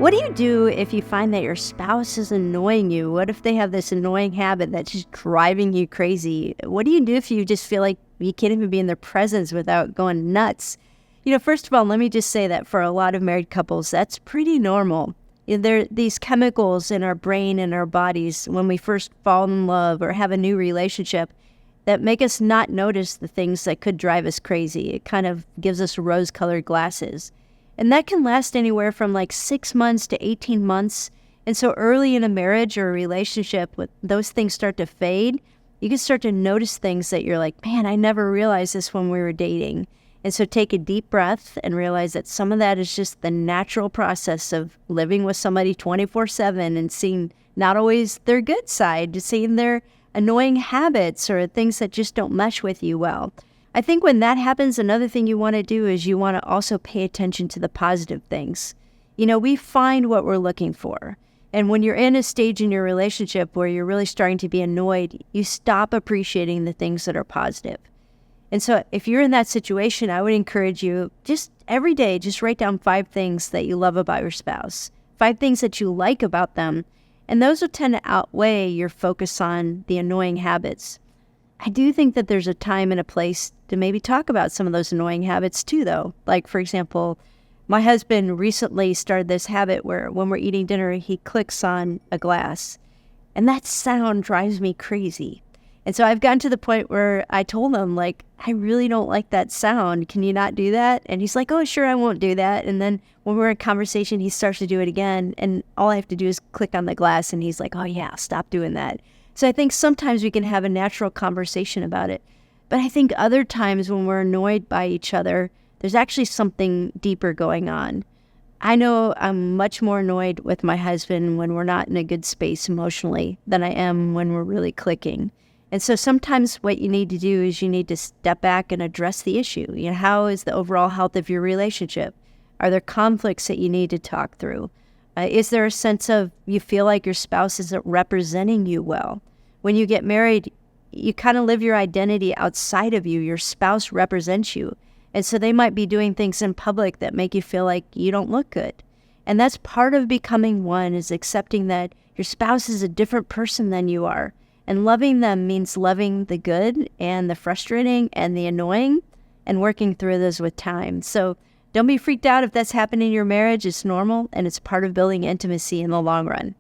What do you do if you find that your spouse is annoying you? What if they have this annoying habit that's just driving you crazy? What do you do if you just feel like you can't even be in their presence without going nuts? First of all, let me just say that for a lot of married couples, that's pretty normal. There are these chemicals in our brain and our bodies when we first fall in love or have a new relationship that make us not notice the things that could drive us crazy. It kind of gives us rose-colored glasses. And that can last anywhere from like 6 months to 18 months. And so early in a marriage or a relationship, when those things start to fade, you can start to notice things that you're like, man, I never realized this when we were dating. And so take a deep breath and realize that some of that is just the natural process of living with somebody 24/7 and seeing not always their good side, seeing their annoying habits or things that just don't mesh with you well. I think when that happens, another thing you want to do is you want to also pay attention to the positive things. We find what we're looking for. And when you're in a stage in your relationship where you're really starting to be annoyed, you stop appreciating the things that are positive. And so if you're in that situation, I would encourage you just every day, just write down 5 things that you love about your spouse, 5 things that you like about them. And those will tend to outweigh your focus on the annoying habits. I do think that there's a time and a place to maybe talk about some of those annoying habits too, though. Like, for example, my husband recently started this habit where when we're eating dinner, he clicks on a glass. And that sound drives me crazy. And so I've gotten to the point where I told him, like, I really don't like that sound. Can you not do that? And he's like, oh, sure, I won't do that. And then when we're in conversation, he starts to do it again. And all I have to do is click on the glass. And he's like, oh, yeah, stop doing that. So I think sometimes we can have a natural conversation about it. But I think other times when we're annoyed by each other, there's actually something deeper going on. I know I'm much more annoyed with my husband when we're not in a good space emotionally than I am when we're really clicking. And so sometimes what you need to do is you need to step back and address the issue. How is the overall health of your relationship? Are there conflicts that you need to talk through? Is there a sense of you feel like your spouse isn't representing you well? When you get married, you kind of live your identity outside of you. Your spouse represents you. And so they might be doing things in public that make you feel like you don't look good. And that's part of becoming one, is accepting that your spouse is a different person than you are. And loving them means loving the good and the frustrating and the annoying and working through those with time. So don't be freaked out if that's happening in your marriage. It's normal and it's part of building intimacy in the long run.